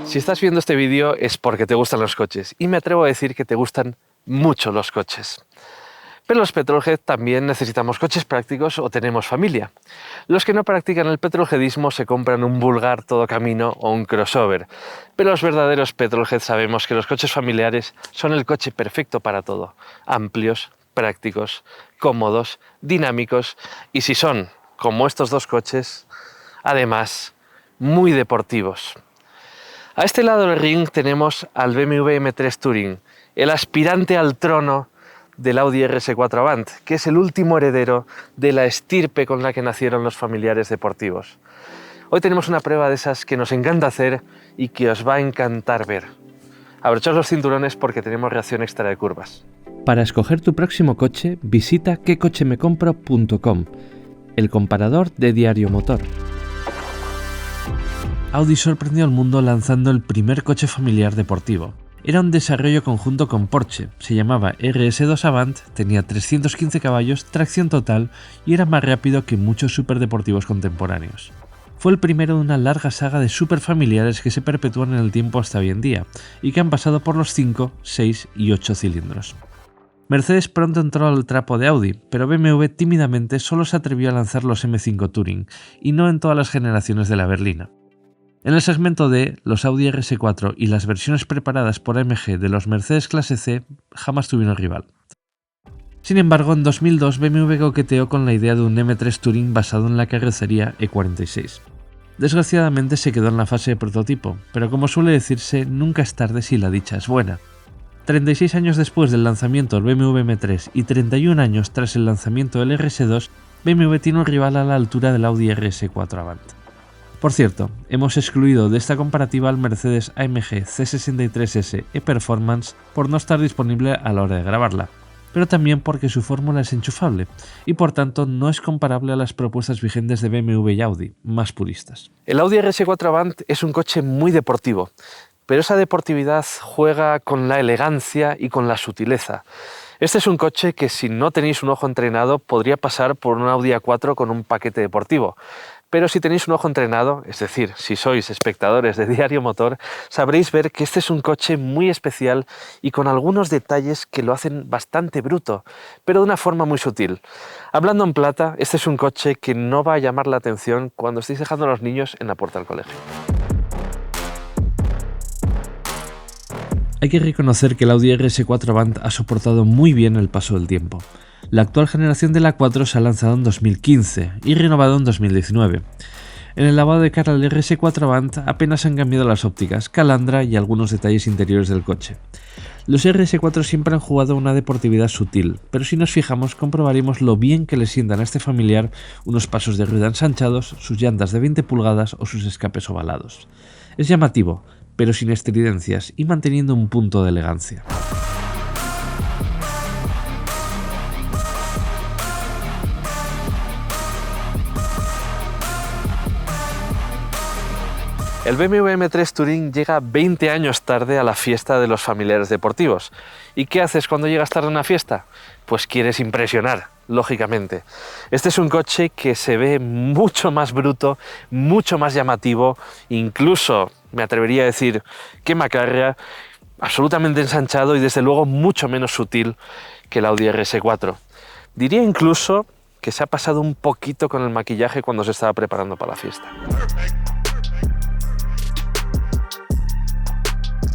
Si estás viendo este vídeo es porque te gustan los coches y me atrevo a decir que te gustan mucho los coches. Pero los petrolhead también necesitamos coches prácticos o tenemos familia. Los que no practican el petrolheadismo se compran un Vulgar todo camino o un crossover. Pero los verdaderos petrolhead sabemos que los coches familiares son el coche perfecto para todo. Amplios, prácticos, cómodos, dinámicos y si son, como estos dos coches, además, muy deportivos. A este lado del ring tenemos al BMW M3 Touring, el aspirante al trono del Audi RS4 Avant, que es el último heredero de la estirpe con la que nacieron los familiares deportivos. Hoy tenemos una prueba de esas que nos encanta hacer y que os va a encantar ver. Abrochaos los cinturones porque tenemos reacción extra de curvas. Para escoger tu próximo coche, visita quecochemecompro.com, el comparador de Diario Motor. Audi sorprendió al mundo lanzando el primer coche familiar deportivo. Era un desarrollo conjunto con Porsche, se llamaba RS2 Avant, tenía 315 caballos, tracción total y era más rápido que muchos superdeportivos contemporáneos. Fue el primero de una larga saga de superfamiliares que se perpetúan en el tiempo hasta hoy en día y que han pasado por los 5, 6 y 8 cilindros. Mercedes pronto entró al trapo de Audi, pero BMW tímidamente solo se atrevió a lanzar los M5 Touring y no en todas las generaciones de la berlina. En el segmento D, los Audi RS4 y las versiones preparadas por AMG de los Mercedes clase C jamás tuvieron rival. Sin embargo, en 2002 BMW coqueteó con la idea de un M3 Touring basado en la carrocería E46. Desgraciadamente se quedó en la fase de prototipo, pero como suele decirse, nunca es tarde si la dicha es buena. 36 años después del lanzamiento del BMW M3 y 31 años tras el lanzamiento del RS2, BMW tiene un rival a la altura del Audi RS4 Avant. Por cierto, hemos excluido de esta comparativa al Mercedes AMG C63S E-Performance por no estar disponible a la hora de grabarla, pero también porque su fórmula es enchufable y por tanto no es comparable a las propuestas vigentes de BMW y Audi, más puristas. El Audi RS4 Avant es un coche muy deportivo, pero esa deportividad juega con la elegancia y con la sutileza. Este es un coche que si no tenéis un ojo entrenado podría pasar por un Audi A4 con un paquete deportivo. Pero si tenéis un ojo entrenado, es decir, si sois espectadores de Diario Motor, sabréis ver que este es un coche muy especial y con algunos detalles que lo hacen bastante bruto, pero de una forma muy sutil. Hablando en plata, este es un coche que no va a llamar la atención cuando estéis dejando a los niños en la puerta del colegio. Hay que reconocer que el Audi RS4 Avant ha soportado muy bien el paso del tiempo. La actual generación del A4 se ha lanzado en 2015 y renovado en 2019. En el lavado de cara del RS4 Avant apenas han cambiado las ópticas, calandra y algunos detalles interiores del coche. Los RS4 siempre han jugado una deportividad sutil, pero si nos fijamos comprobaremos lo bien que le sientan a este familiar unos pasos de rueda ensanchados, sus llantas de 20 pulgadas o sus escapes ovalados. Es llamativo, pero sin estridencias y manteniendo un punto de elegancia. El BMW M3 Touring llega 20 años tarde a la fiesta de los familiares deportivos. ¿Y qué haces cuando llegas tarde a una fiesta? Pues quieres impresionar, lógicamente. Este es un coche que se ve mucho más bruto, mucho más llamativo, incluso, me atrevería a decir, que macarra, absolutamente ensanchado y desde luego mucho menos sutil que el Audi RS4. Diría incluso que se ha pasado un poquito con el maquillaje cuando se estaba preparando para la fiesta.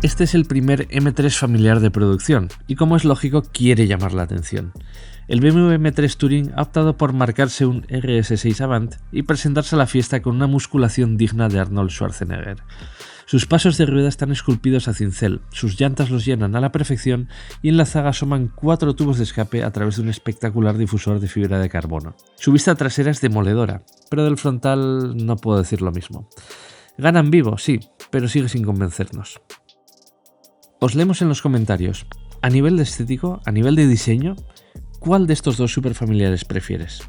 Este es el primer M3 familiar de producción y, como es lógico, quiere llamar la atención. El BMW M3 Touring ha optado por marcarse un RS6 Avant y presentarse a la fiesta con una musculación digna de Arnold Schwarzenegger. Sus pasos de rueda están esculpidos a cincel, sus llantas los llenan a la perfección y en la zaga asoman 4 tubos de escape a través de un espectacular difusor de fibra de carbono. Su vista trasera es demoledora, pero del frontal no puedo decir lo mismo. Gana en vivo, sí, pero sigue sin convencernos. Os leemos en los comentarios. A nivel de estético, a nivel de diseño, ¿cuál de estos dos superfamiliares prefieres?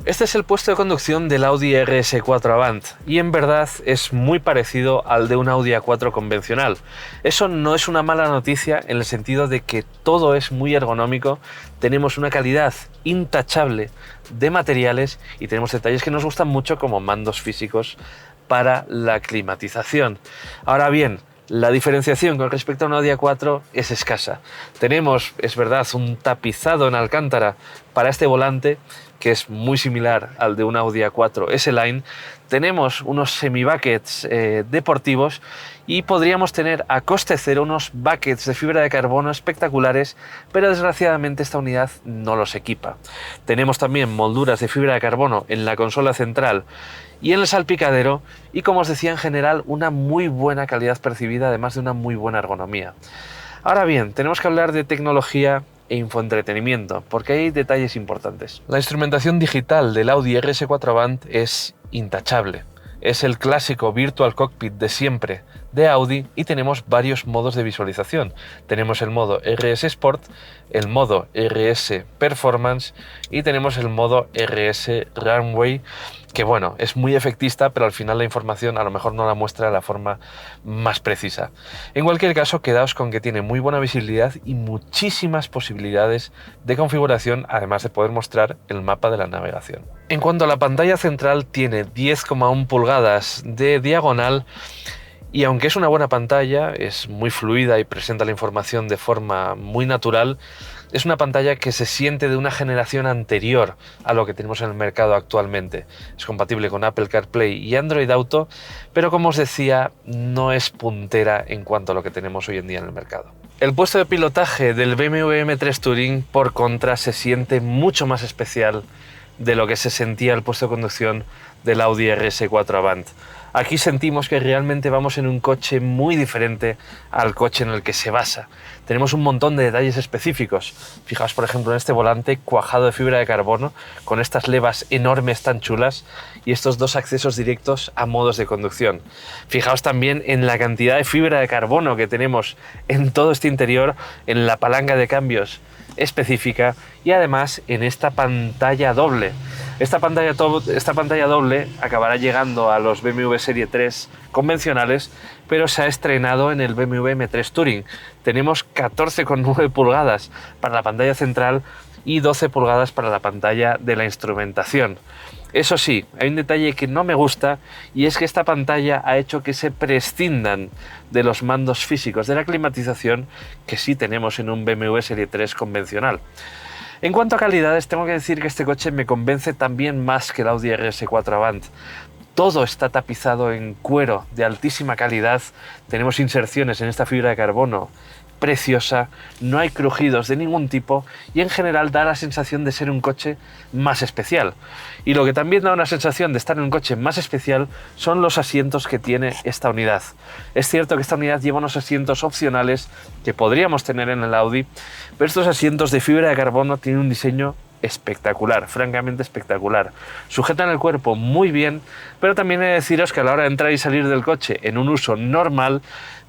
Este es el puesto de conducción del Audi RS4 Avant y en verdad es muy parecido al de un Audi A4 convencional. Eso no es una mala noticia en el sentido de que todo es muy ergonómico, tenemos una calidad intachable de materiales y tenemos detalles que nos gustan mucho como mandos físicos para la climatización. Ahora bien, la diferenciación con respecto a un Audi A4 es escasa. Tenemos, es verdad, un tapizado en alcántara para este volante, que es muy similar al de un Audi A4 S-Line. Tenemos unos semi-buckets deportivos y podríamos tener a coste cero unos buckets de fibra de carbono espectaculares, pero desgraciadamente esta unidad no los equipa. Tenemos también molduras de fibra de carbono en la consola central y en el salpicadero, y como os decía, en general una muy buena calidad percibida, además de una muy buena ergonomía. Ahora bien, tenemos que hablar de tecnología e infoentretenimiento, porque hay detalles importantes. La instrumentación digital del Audi RS4 Avant es intachable. Es el clásico Virtual Cockpit de siempre de Audi y tenemos varios modos de visualización. Tenemos el modo RS Sport, el modo RS Performance y tenemos el modo RS Runway, que bueno, es muy efectista, pero al final la información a lo mejor no la muestra de la forma más precisa. En cualquier caso, quedaos con que tiene muy buena visibilidad y muchísimas posibilidades de configuración, además de poder mostrar el mapa de la navegación. En cuanto a la pantalla central, tiene 10,1 pulgadas de diagonal, y aunque es una buena pantalla, es muy fluida y presenta la información de forma muy natural, es una pantalla que se siente de una generación anterior a lo que tenemos en el mercado actualmente. Es compatible con Apple CarPlay y Android Auto, pero como os decía, no es puntera en cuanto a lo que tenemos hoy en día en el mercado. El puesto de pilotaje del BMW M3 Touring, por contra, se siente mucho más especial de lo que se sentía el puesto de conducción del Audi RS4 Avant. Aquí sentimos que realmente vamos en un coche muy diferente al coche en el que se basa. Tenemos un montón de detalles específicos. Fijaos, por ejemplo, en este volante cuajado de fibra de carbono, con estas levas enormes tan chulas y estos dos accesos directos a modos de conducción. Fijaos también en la cantidad de fibra de carbono que tenemos en todo este interior, en la palanca de cambios específica y además en esta pantalla doble. Esta pantalla doble acabará llegando a los BMW Serie 3 convencionales, pero se ha estrenado en el BMW M3 Touring. Tenemos 14,9 pulgadas para la pantalla central y 12 pulgadas para la pantalla de la instrumentación. Eso sí, hay un detalle que no me gusta, y es que esta pantalla ha hecho que se prescindan de los mandos físicos de la climatización que sí tenemos en un BMW Serie 3 convencional. En cuanto a calidades, tengo que decir que este coche me convence también más que el Audi RS4 Avant. Todo está tapizado en cuero de altísima calidad, tenemos inserciones en esta fibra de carbono preciosa, no hay crujidos de ningún tipo y en general da la sensación de ser un coche más especial. Y lo que también da una sensación de estar en un coche más especial son los asientos que tiene esta unidad. Es cierto que esta unidad lleva unos asientos opcionales que podríamos tener en el Audi, pero estos asientos de fibra de carbono tienen un diseño espectacular, francamente espectacular. Sujetan el cuerpo muy bien, pero también he de deciros que a la hora de entrar y salir del coche en un uso normal,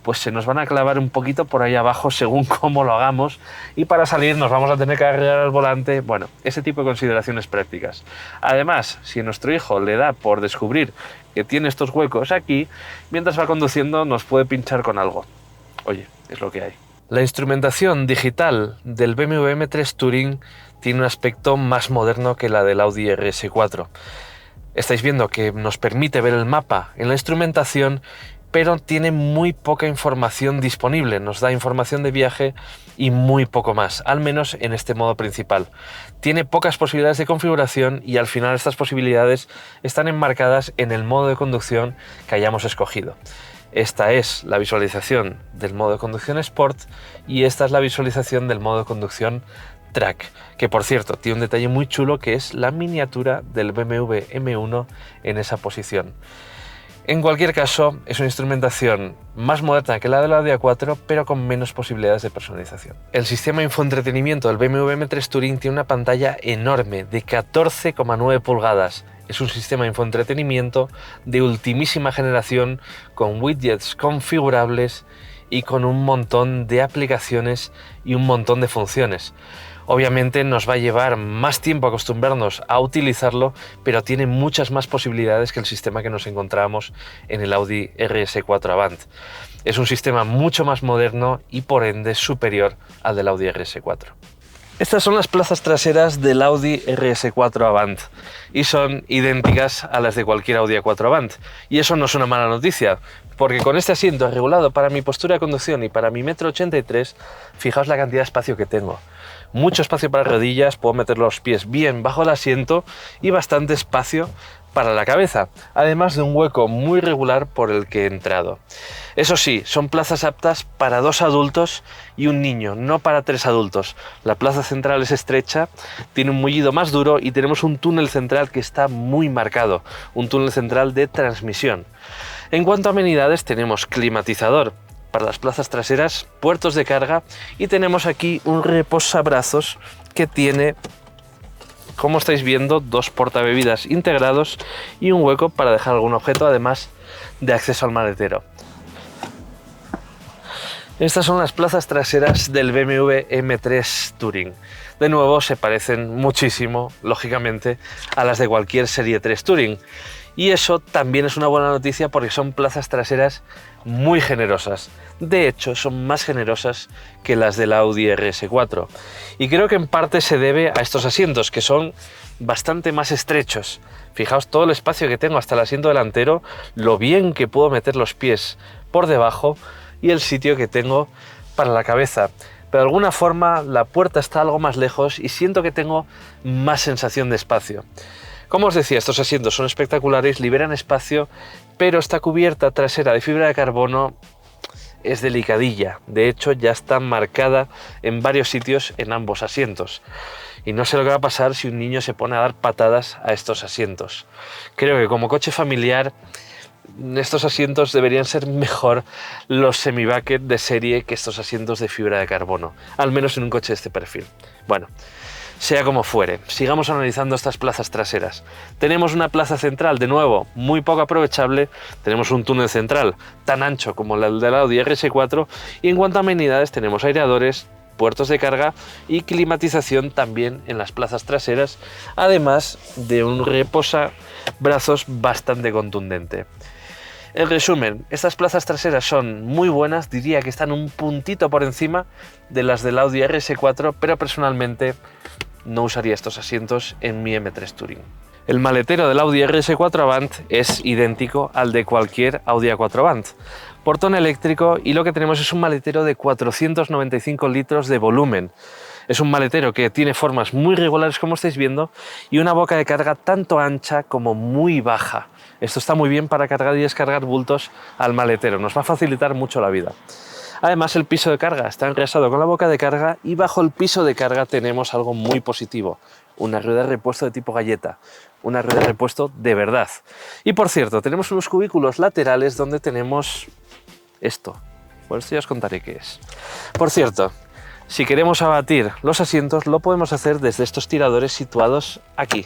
pues se nos van a clavar un poquito por ahí abajo según cómo lo hagamos, y para salir nos vamos a tener que agarrar al volante. Bueno, ese tipo de consideraciones prácticas. Además, si a nuestro hijo le da por descubrir que tiene estos huecos aquí, mientras va conduciendo nos puede pinchar con algo. Oye, es lo que hay. La instrumentación digital del BMW M3 Touring tiene un aspecto más moderno que la del Audi RS4. Estáis viendo que nos permite ver el mapa en la instrumentación, pero tiene muy poca información disponible. Nos da información de viaje y muy poco más, al menos en este modo principal. Tiene pocas posibilidades de configuración y al final estas posibilidades están enmarcadas en el modo de conducción que hayamos escogido. Esta es la visualización del modo de conducción Sport y esta es la visualización del modo de conducción Track, que por cierto tiene un detalle muy chulo, que es la miniatura del BMW M1 en esa posición. En cualquier caso, es una instrumentación más moderna que la de la Audi A4, pero con menos posibilidades de personalización. El sistema de infoentretenimiento del BMW M3 Touring tiene una pantalla enorme de 14,9 pulgadas. Es un sistema de infoentretenimiento de ultimísima generación, con widgets configurables y con un montón de aplicaciones y un montón de funciones. Obviamente nos va a llevar más tiempo acostumbrarnos a utilizarlo, pero tiene muchas más posibilidades que el sistema que nos encontramos en el Audi RS4 Avant. Es un sistema mucho más moderno y por ende superior al del Audi RS4. Estas son las plazas traseras del Audi RS4 Avant y son idénticas a las de cualquier Audi A4 Avant. Y eso no es una mala noticia, porque con este asiento regulado para mi postura de conducción y para mi 1,83 m, fijaos la cantidad de espacio que tengo. Mucho espacio para rodillas, puedo meter los pies bien bajo el asiento y bastante espacio para la cabeza, además de un hueco muy regular por el que he entrado. Eso sí, son plazas aptas para 2 adultos y un niño, no para 3 adultos. La plaza central es estrecha, tiene un mullido más duro y tenemos un túnel central que está muy marcado, un túnel central de transmisión. En cuanto a amenidades, tenemos climatizador para las plazas traseras, puertos de carga y tenemos aquí un reposabrazos que tiene, como estáis viendo, 2 portabebidas integrados y un hueco para dejar algún objeto, además de acceso al maletero. Estas son las plazas traseras del BMW M3 Touring. De nuevo, se parecen muchísimo, lógicamente, a las de cualquier Serie 3 Touring. Y eso también es una buena noticia porque son plazas traseras muy generosas. De hecho, son más generosas que las del Audi RS4. Y creo que en parte se debe a estos asientos, que son bastante más estrechos. Fijaos todo el espacio que tengo hasta el asiento delantero, lo bien que puedo meter los pies por debajo y el sitio que tengo para la cabeza. Pero de alguna forma la puerta está algo más lejos y siento que tengo más sensación de espacio. Como os decía, estos asientos son espectaculares, liberan espacio, pero esta cubierta trasera de fibra de carbono es delicadilla. De hecho, ya está marcada en varios sitios en ambos asientos. Y no sé lo que va a pasar si un niño se pone a dar patadas a estos asientos. Creo que como coche familiar, estos asientos deberían ser mejor los semi-bucket de serie que estos asientos de fibra de carbono, al menos en un coche de este perfil. Bueno, sea como fuere, sigamos analizando estas plazas traseras. Tenemos una plaza central, de nuevo, muy poco aprovechable. Tenemos un túnel central tan ancho como el del Audi RS4 y en cuanto a amenidades tenemos aireadores, puertos de carga y climatización también en las plazas traseras, además de un reposabrazos bastante contundente. En resumen, estas plazas traseras son muy buenas, diría que están un puntito por encima de las del Audi RS4, pero personalmente no usaría estos asientos en mi M3 Touring. El maletero del Audi RS4 Avant es idéntico al de cualquier Audi A4 Avant. Portón eléctrico y lo que tenemos es un maletero de 495 litros de volumen. Es un maletero que tiene formas muy regulares, como estáis viendo, y una boca de carga tanto ancha como muy baja. Esto está muy bien para cargar y descargar bultos al maletero, nos va a facilitar mucho la vida. Además, el piso de carga está engrasado con la boca de carga y bajo el piso de carga tenemos algo muy positivo, una rueda de repuesto de tipo galleta, una rueda de repuesto de verdad. Y por cierto, tenemos unos cubículos laterales donde tenemos esto. Por esto ya os contaré qué es. Por cierto, si queremos abatir los asientos, lo podemos hacer desde estos tiradores situados aquí.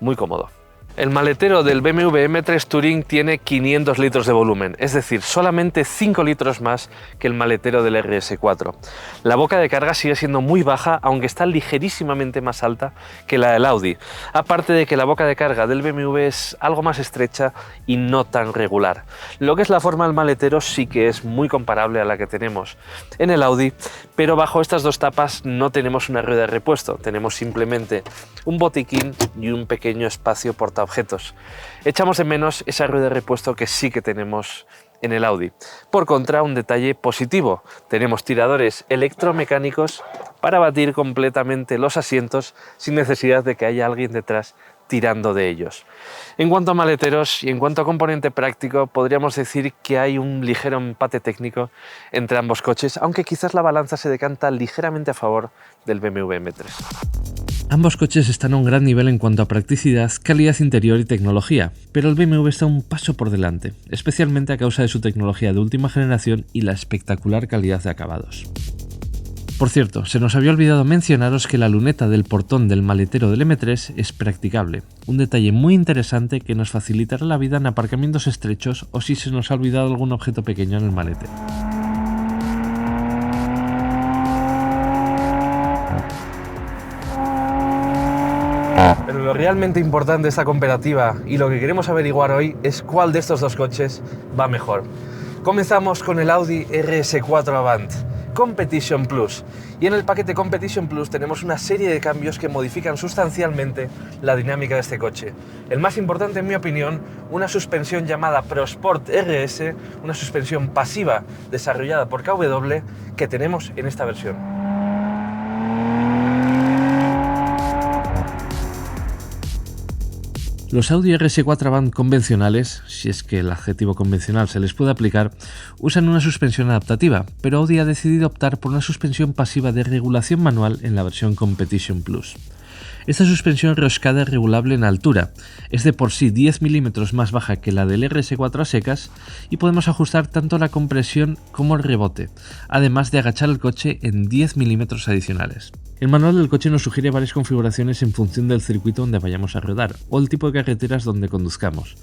Muy cómodo. El maletero del BMW M3 Touring tiene 500 litros de volumen, es decir, solamente 5 litros más que el maletero del RS4. La boca de carga sigue siendo muy baja, aunque está ligerísimamente más alta que la del Audi, aparte de que la boca de carga del BMW es algo más estrecha y no tan regular. Lo que es la forma del maletero sí que es muy comparable a la que tenemos en el Audi, pero bajo estas dos tapas no tenemos una rueda de repuesto, tenemos simplemente un botiquín y un pequeño espacio portaobjetos. Echamos de menos esa rueda de repuesto que sí que tenemos en el Audi. Por contra, un detalle positivo, tenemos tiradores electromecánicos para batir completamente los asientos sin necesidad de que haya alguien detrás tirando de ellos. En cuanto a maleteros y en cuanto a componente práctico, podríamos decir que hay un ligero empate técnico entre ambos coches, aunque quizás la balanza se decanta ligeramente a favor del BMW M3. Ambos coches están a un gran nivel en cuanto a practicidad, calidad interior y tecnología, pero el BMW está un paso por delante, especialmente a causa de su tecnología de última generación y la espectacular calidad de acabados. Por cierto, se nos había olvidado mencionaros que la luneta del portón del maletero del M3 es practicable, un detalle muy interesante que nos facilitará la vida en aparcamientos estrechos o si se nos ha olvidado algún objeto pequeño en el maletero. Pero lo realmente importante de esta comparativa y lo que queremos averiguar hoy es cuál de estos dos coches va mejor. Comenzamos con el Audi RS4 Avant. Competition Plus. Y en el paquete Competition Plus tenemos una serie de cambios que modifican sustancialmente la dinámica de este coche. El más importante, en mi opinión, una suspensión llamada ProSport RS, una suspensión pasiva desarrollada por KW que tenemos en esta versión. Los Audi RS4 Avant convencionales, si es que el adjetivo convencional se les puede aplicar, usan una suspensión adaptativa, pero Audi ha decidido optar por una suspensión pasiva de regulación manual en la versión Competition Plus. Esta suspensión roscada es regulable en altura, es de por sí 10 milímetros más baja que la del RS4 a secas y podemos ajustar tanto la compresión como el rebote, además de agachar el coche en 10 milímetros adicionales. El manual del coche nos sugiere varias configuraciones en función del circuito donde vayamos a rodar o el tipo de carreteras donde conduzcamos.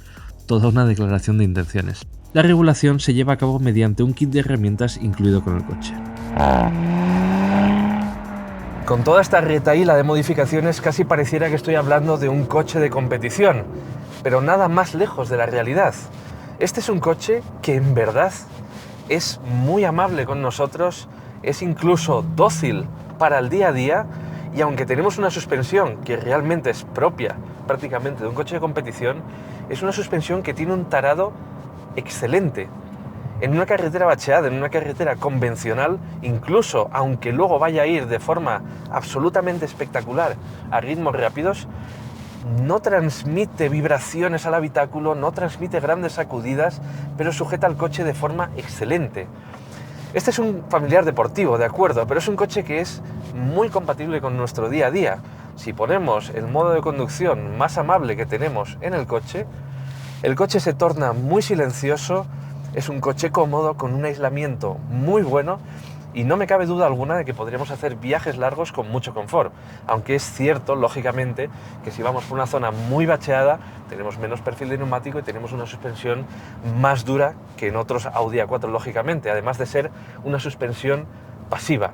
Toda una declaración de intenciones. La regulación se lleva a cabo mediante un kit de herramientas incluido con el coche. Con toda esta retahíla de modificaciones casi pareciera que estoy hablando de un coche de competición, pero nada más lejos de la realidad. Este es un coche que en verdad es muy amable con nosotros, es incluso dócil para el día a día y aunque tenemos una suspensión que realmente es propia prácticamente de un coche de competición, es una suspensión que tiene un tarado excelente. En una carretera bacheada, en una carretera convencional, incluso aunque luego vaya a ir de forma absolutamente espectacular a ritmos rápidos, no transmite vibraciones al habitáculo, no transmite grandes sacudidas, pero sujeta al coche de forma excelente. Este es un familiar deportivo, de acuerdo, pero es un coche que es muy compatible con nuestro día a día. Si ponemos el modo de conducción más amable que tenemos en el coche se torna muy silencioso. Es un coche cómodo, con un aislamiento muy bueno y no me cabe duda alguna de que podríamos hacer viajes largos con mucho confort. Aunque es cierto, lógicamente, que si vamos por una zona muy bacheada, tenemos menos perfil de neumático y tenemos una suspensión más dura que en otros Audi A4, lógicamente, además de ser una suspensión pasiva.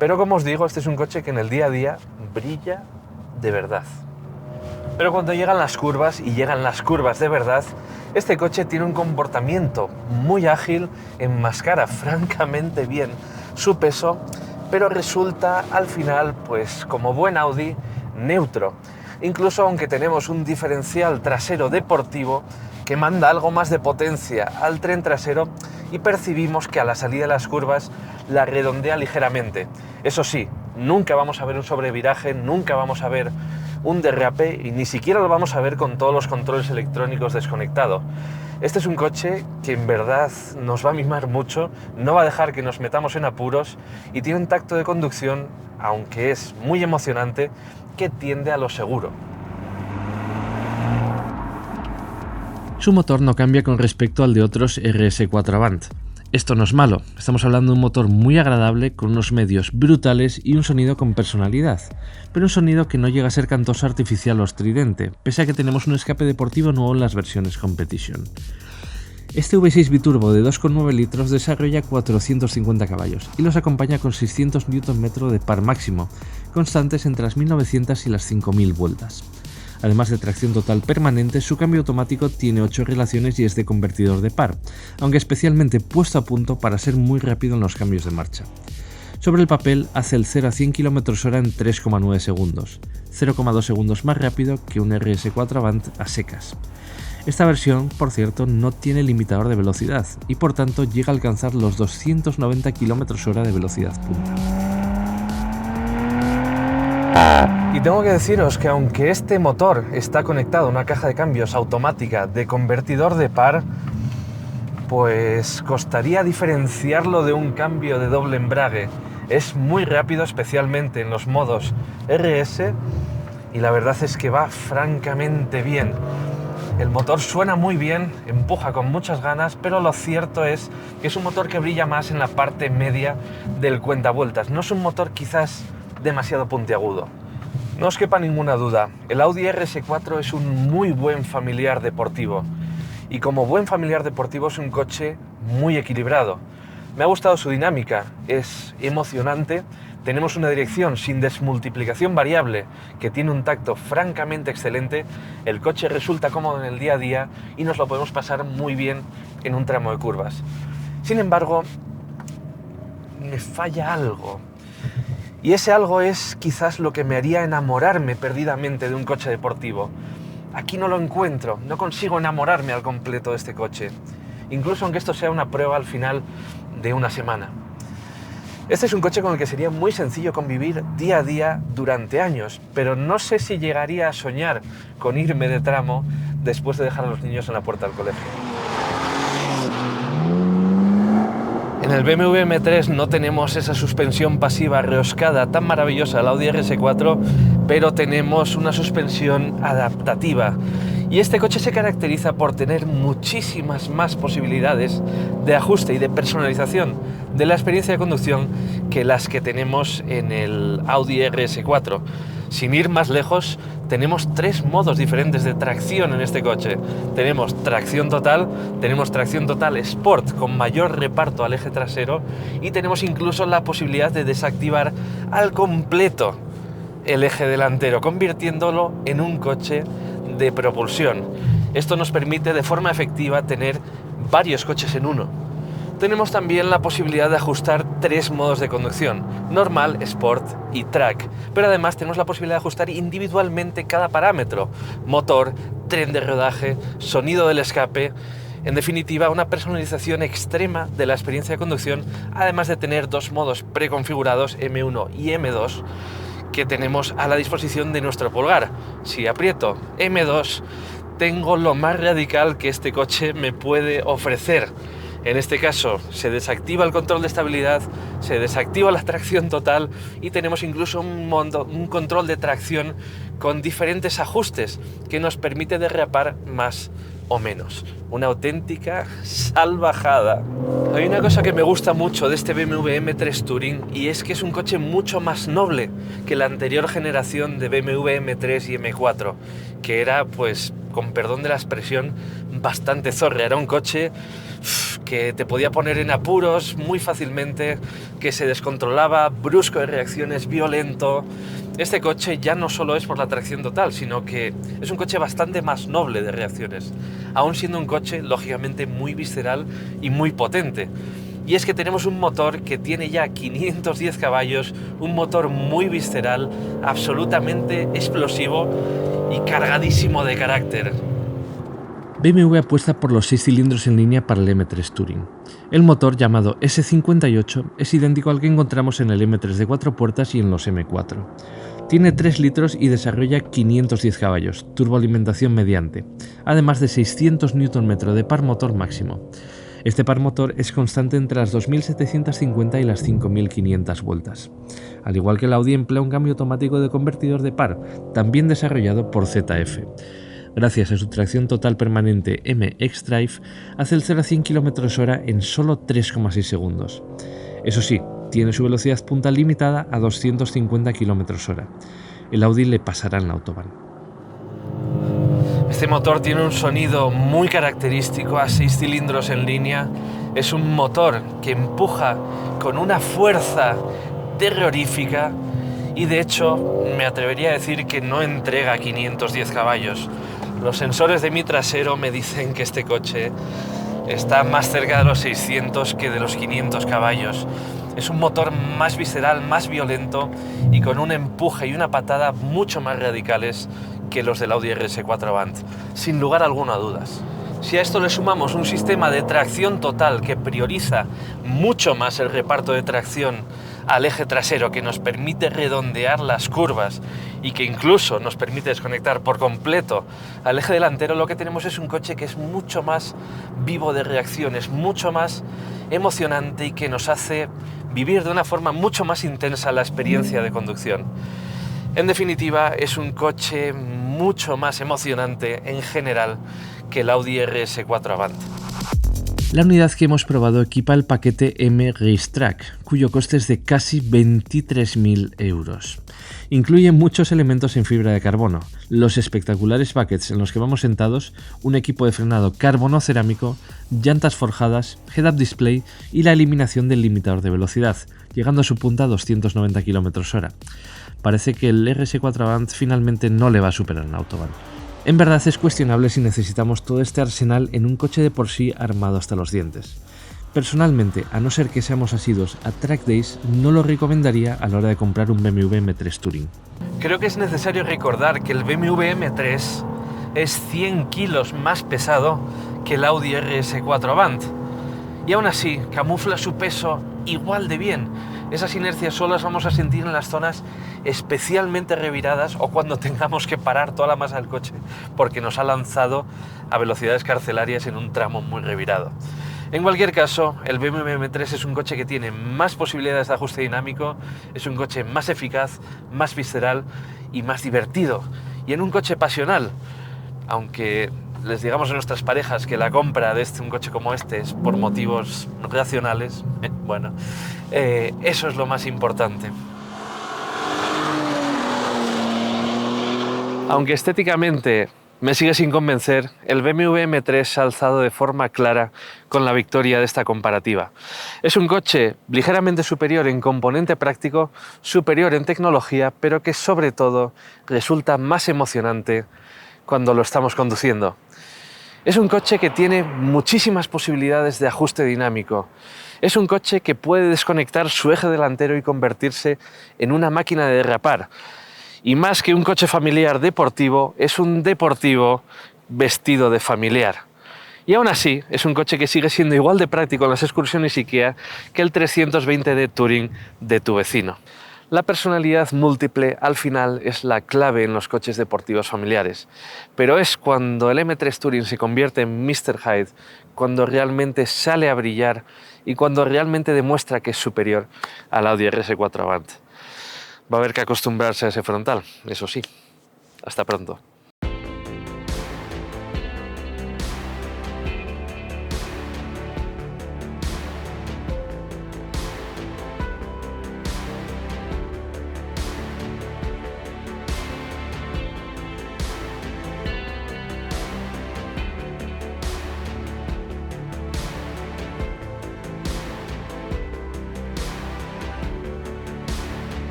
Pero como os digo, este es un coche que en el día a día brilla de verdad. Pero cuando llegan las curvas, y llegan las curvas de verdad, este coche tiene un comportamiento muy ágil, enmascara francamente bien su peso, pero resulta al final, pues como buen Audi, neutro. Incluso aunque tenemos un diferencial trasero deportivo que manda algo más de potencia al tren trasero y percibimos que a la salida de las curvas la redondea ligeramente. Eso sí, nunca vamos a ver un sobreviraje, nunca vamos a ver un derrape y ni siquiera lo vamos a ver con todos los controles electrónicos desconectados. Este es un coche que en verdad nos va a mimar mucho, no va a dejar que nos metamos en apuros y tiene un tacto de conducción, aunque es muy emocionante, que tiende a lo seguro. Su motor no cambia con respecto al de otros RS4 Avant. Esto no es malo, estamos hablando de un motor muy agradable con unos medios brutales y un sonido con personalidad, pero un sonido que no llega a ser cantoso, artificial o estridente, pese a que tenemos un escape deportivo nuevo en las versiones Competition. Este V6 biturbo de 2,9 litros desarrolla 450 caballos y los acompaña con 600 Nm de par máximo, constantes entre las 1900 y las 5000 vueltas. Además de tracción total permanente, su cambio automático tiene 8 relaciones y es de convertidor de par, aunque especialmente puesto a punto para ser muy rápido en los cambios de marcha. Sobre el papel hace el 0 a 100 km/h en 3,9 segundos, 0,2 segundos más rápido que un RS4 Avant a secas. Esta versión, por cierto, no tiene limitador de velocidad y por tanto llega a alcanzar los 290 km/h de velocidad punta. Y tengo que deciros que aunque este motor está conectado a una caja de cambios automática de convertidor de par, pues costaría diferenciarlo de un cambio de doble embrague. Es muy rápido, especialmente en los modos RS, y la verdad es que va francamente bien. El motor suena muy bien, empuja con muchas ganas, pero lo cierto es que es un motor que brilla más en la parte media del cuentavueltas. No es un motor quizás demasiado puntiagudo. No os quepa ninguna duda, el Audi RS4 es un muy buen familiar deportivo. Y como buen familiar deportivo es un coche muy equilibrado. Me ha gustado su dinámica, es emocionante. Tenemos una dirección sin desmultiplicación variable que tiene un tacto francamente excelente. El coche resulta cómodo en el día a día y nos lo podemos pasar muy bien en un tramo de curvas. Sin embargo, me falla algo. Y ese algo es quizás lo que me haría enamorarme perdidamente de un coche deportivo. Aquí no lo encuentro, no consigo enamorarme al completo de este coche, incluso aunque esto sea una prueba al final de una semana. Este es un coche con el que sería muy sencillo convivir día a día durante años, pero no sé si llegaría a soñar con irme de tramo después de dejar a los niños en la puerta del colegio. En el BMW M3 no tenemos esa suspensión pasiva rehoscada tan maravillosa del Audi RS4, pero tenemos una suspensión adaptativa. Y este coche se caracteriza por tener muchísimas más posibilidades de ajuste y de personalización de la experiencia de conducción que las que tenemos en el Audi RS4. Sin ir más lejos, tenemos 3 modos diferentes de tracción en este coche. Tenemos tracción total Sport con mayor reparto al eje trasero y tenemos incluso la posibilidad de desactivar al completo el eje delantero, convirtiéndolo en un coche de propulsión. Esto nos permite de forma efectiva tener varios coches en uno. Tenemos también la posibilidad de ajustar 3 modos de conducción, normal, sport y track, pero además tenemos la posibilidad de ajustar individualmente cada parámetro, motor, tren de rodaje, sonido del escape, en definitiva una personalización extrema de la experiencia de conducción, además de tener 2 modos preconfigurados, M1 y M2, que tenemos a la disposición de nuestro pulgar. Si aprieto M2, tengo lo más radical que este coche me puede ofrecer. En este caso se desactiva el control de estabilidad, se desactiva la tracción total y tenemos incluso un control de tracción con diferentes ajustes que nos permite derrapar más o menos. Una auténtica salvajada. Hay una cosa que me gusta mucho de este BMW M3 Touring y es que es un coche mucho más noble que la anterior generación de BMW M3 y M4, que era, pues, con perdón de la expresión, bastante zorra. Era un coche que te podía poner en apuros muy fácilmente, que se descontrolaba, brusco de reacciones, violento. Este coche ya no solo es por la tracción total, sino que es un coche bastante más noble de reacciones, aún siendo un coche lógicamente muy visceral y muy potente. Y es que tenemos un motor que tiene ya 510 caballos, un motor muy visceral, absolutamente explosivo y cargadísimo de carácter. BMW apuesta por los 6 cilindros en línea para el M3 Touring. El motor, llamado S58, es idéntico al que encontramos en el M3 de 4 puertas y en los M4. Tiene 3 litros y desarrolla 510 caballos, turboalimentación mediante, además de 600 Nm de par motor máximo. Este par motor es constante entre las 2.750 y las 5.500 vueltas. Al igual que el Audi, emplea un cambio automático de convertidor de par, también desarrollado por ZF. Gracias a su tracción total permanente M-xDrive, hace el 0 a 100 km/h en solo 3,6 segundos. Eso sí, tiene su velocidad punta limitada a 250 km/h. El Audi le pasará en la autobahn. Este motor tiene un sonido muy característico a 6 cilindros en línea. Es un motor que empuja con una fuerza terrorífica y de hecho me atrevería a decir que no entrega 510 caballos. Los sensores de mi trasero me dicen que este coche está más cerca de los 600 que de los 500 caballos. Es un motor más visceral, más violento y con un empuje y una patada mucho más radicales que los del Audi RS4 Avant, sin lugar alguno a dudas. Si a esto le sumamos un sistema de tracción total que prioriza mucho más el reparto de tracción al eje trasero, que nos permite redondear las curvas y que incluso nos permite desconectar por completo al eje delantero, lo que tenemos es un coche que es mucho más vivo de reacciones, mucho más emocionante y que nos hace vivir de una forma mucho más intensa la experiencia de conducción. En definitiva, es un coche mucho más emocionante en general que el Audi RS4 Avant. La unidad que hemos probado equipa el paquete M Racetrack, cuyo coste es de casi 23.000 euros. Incluye muchos elementos en fibra de carbono, los espectaculares buckets en los que vamos sentados, un equipo de frenado carbono cerámico, llantas forjadas, head-up display y la eliminación del limitador de velocidad, llegando a su punta a 290 km/h. Parece que el RS4 Avant finalmente no le va a superar en autobahn. En verdad es cuestionable si necesitamos todo este arsenal en un coche de por sí armado hasta los dientes. Personalmente, a no ser que seamos asiduos a Track Days, no lo recomendaría a la hora de comprar un BMW M3 Touring. Creo que es necesario recordar que el BMW M3 es 100 kilos más pesado que el Audi RS4 Avant. Y aún así, camufla su peso igual de bien. Esas inercias solo las vamos a sentir en las zonas especialmente reviradas o cuando tengamos que parar toda la masa del coche porque nos ha lanzado a velocidades carcelarias en un tramo muy revirado. En cualquier caso, el BMW M3 es un coche que tiene más posibilidades de ajuste dinámico, es un coche más eficaz, más visceral y más divertido. Y en un coche pasional, aunque les digamos a nuestras parejas que la compra de un coche como este es por motivos racionales, bueno, eso es lo más importante. Aunque estéticamente me sigue sin convencer, el BMW M3 se ha alzado de forma clara con la victoria de esta comparativa. Es un coche ligeramente superior en componente práctico, superior en tecnología, pero que sobre todo resulta más emocionante cuando lo estamos conduciendo. Es un coche que tiene muchísimas posibilidades de ajuste dinámico. Es un coche que puede desconectar su eje delantero y convertirse en una máquina de derrapar. Y más que un coche familiar deportivo, es un deportivo vestido de familiar. Y aún así, es un coche que sigue siendo igual de práctico en las excursiones IKEA que el 320d Touring de tu vecino. La personalidad múltiple al final es la clave en los coches deportivos familiares, pero es cuando el M3 Touring se convierte en Mr. Hyde, cuando realmente sale a brillar y cuando realmente demuestra que es superior al Audi RS4 Avant. Va a haber que acostumbrarse a ese frontal, eso sí. Hasta pronto.